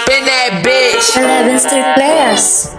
Spin that bitch. 11 street players.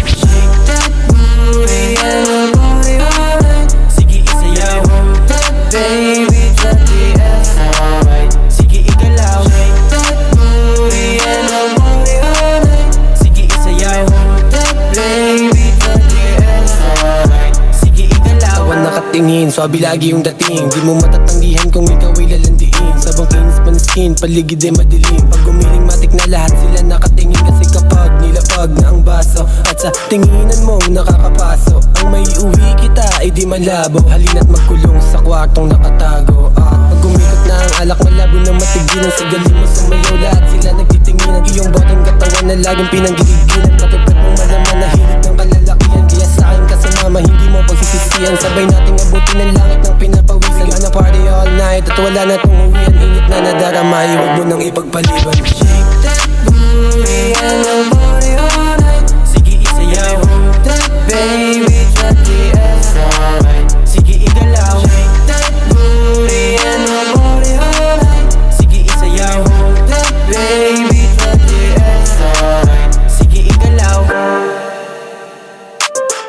Shake that booty and the body alright. Sige isayaw. Hold that baby, drop the ass alright. Sige igalaw. Shake that booty and the body alright. Sige isayaw. Hold that baby, drop the ass alright. Sige igalaw. Awan nakatingin, swabe lagi yung dating. Di mo matatanggihan kung ikaw ay lalandiin. Sabang kinis pa na skin, paligid ay madilim. Pag gumiling matik na lahat sila nakatingin. Kasi kapag nilapag na ang baso at sa tinginan mong nakakapaso, ang may uwi kita ay di malabo. Halina't magkulong sa kwartong nakatago. At pag gumikot na ang alak, malabo na matigilan. Sa galing mo sumayaw, lahat sila nagtitinginan. Iyong boteng katawan na laging pinanggiligilan. Pagkagat mong malaman na hilig ng kalalakihan. Kaya sa'kin ka sumama, hindi mo pagsisisihan. Sabay nating abutin ang langit ng pinapawisan. Gana party all night at wala na tong uwian. Init na nadarama, huwag mo nang ipagpaliban. Shake that booty and the body alright. Sige isayaw. Hold that baby, drop the ass alright. Sige igalaw. Shake that booty and the body alright. Sige isayaw. Hold that baby, drop the ass alright. Sige igalaw.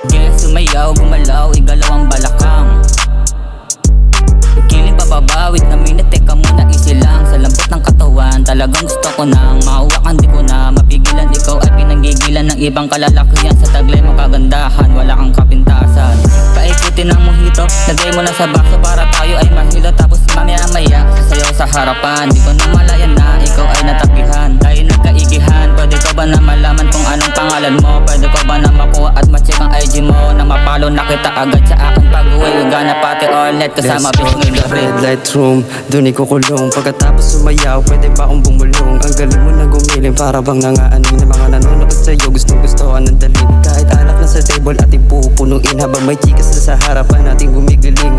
Guess sumayaw, gumalaw, igalaw ang balakang. Kiling papabawit na minute, teka muna isilang. Sa lambot ng katawan, talagang gusto ko nang mahawakan, di ko na mapigilan. Ikaw ay pinanggigilan ng ibang kalalakihan. Sa taglay mo kagandahan, wala kang kapintasan. Paikutin ng mojito, lagay mo na sa bakso para tayo ay mahilo. Tapos mamaya-maya, sasayaw sa harapan. Di ko na malayan na ikaw ay natapihan. Tayo nagkaigihan, pwede ko ba na malaman kung anong pangalan mo? Pwede ko ba na makuha at ma-check ang IG mo? Na mapalo na kita agad sa aking pag-uwi. Gana pati all night kasama bitch ng gabi. Red light room, dun ikukulong. Pagkatapos sumayaw, pwede ba akong bumulong? Ang galing mo na gumiling, para bang nangaaning na mga nanonood sa'yo. Gustong gustuhan ng daling. Kahit alak na sa table ating pupunuin. Habang may chikas na sa harapan nating gumigiling.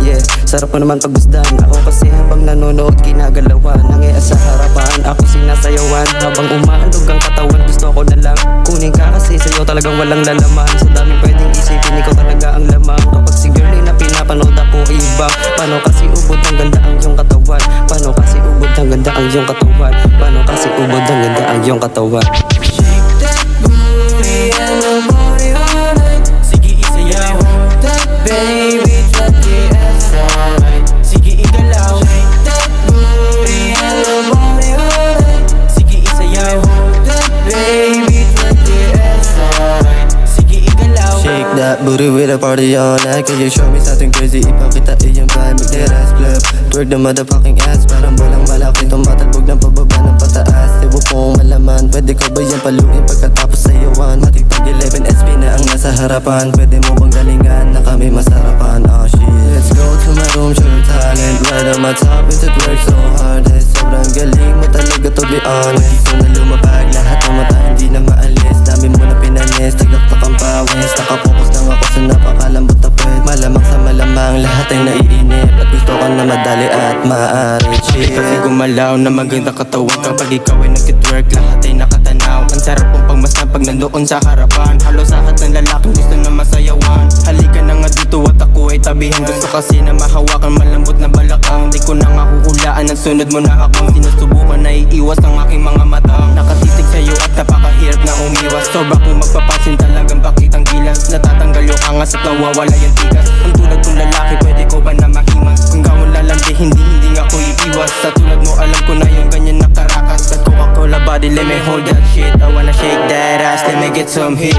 Yeah, sarap mo naman pagusdan. Ako kasi habang nanonood kinagalawan. Nangyaya sa harapan, ako sinasayawan. Habang umaalog ang katawan, gusto ko na lang kunin ka kasi sa'yo talagang walang lalaman. Sa daming pwedeng isipin, ikaw talaga ang lamang. Kapag si girlie na pinapanood ako ibang. Paano kasi ubod ang ganda ang iyong katawan? Paano kasi ubod ang ganda ang iyong katawan? Paano kasi ubod ang ganda ang iyong katawan? Shake that booty and the body alright. Sige isayaw. Hold that baby, drop the ass alright. Sige igalaw. Shake that booty and the body alright. Sige isayaw. Hold that baby, drop the ass alright. Sige igalaw. Shake that booty with a party all night. Can you show me something crazy? Ipakita iyong vibe, make that ass clap. Twerk the motherfucking ass, parang bolang malaki. Tumatalbog ng pababa ng pataas. Di mo kong malaman, pwede ko ba yan paluin pagkatapos sayawan? Matitag 11 SP na ang nasa harapan. Pwede mo bang galingan na kami masarapan? Oh shit. Let's go to my room, show your talent. Right on my top, it's it work so hard. Sobrang galing mo talaga, to be honest. So na lumabag, lahat ng mata hindi na maalis. Dami mo na pinanis, taglaktak ang pawis. Nakapokus lang ako sa napakalambot na pwede. Malamang sa malamang, lahat ay naiinip. At gusto ko na madali at maaari. Chill. Kasi gumalaw na maganda katawan. Kapag ikaw ay nag-twerk, lahat ay nakatanaw. Ang sarap kong pagmasdan pag nandoon sa harapan. Halos lahat ng lalaking gusto na masayawan. Halika na nga dito at ako ay tabihan. Gusto kasi na mahawakan, malambot na balakang. Di ko na mahuhulaan, ang sunod mo na akong sinusubukan na iiwas ang aking mga mata. Nakatitig sa'yo at napakahirap na umiwas. Sobra kung magpapansin, talagang pakitang gilas. Natatanggal yung angas at nawawala yung tigas. Ang tulad kong lalaki, pwede ko ba na mahimas? Kung gawin lalandi, hindi nga ako iiwas. Sa tulad mo, alam ko na yung ganyan na karakas. At Coca-Cola body, let me hold that shit. I wanna shake that ass, let me get some hit.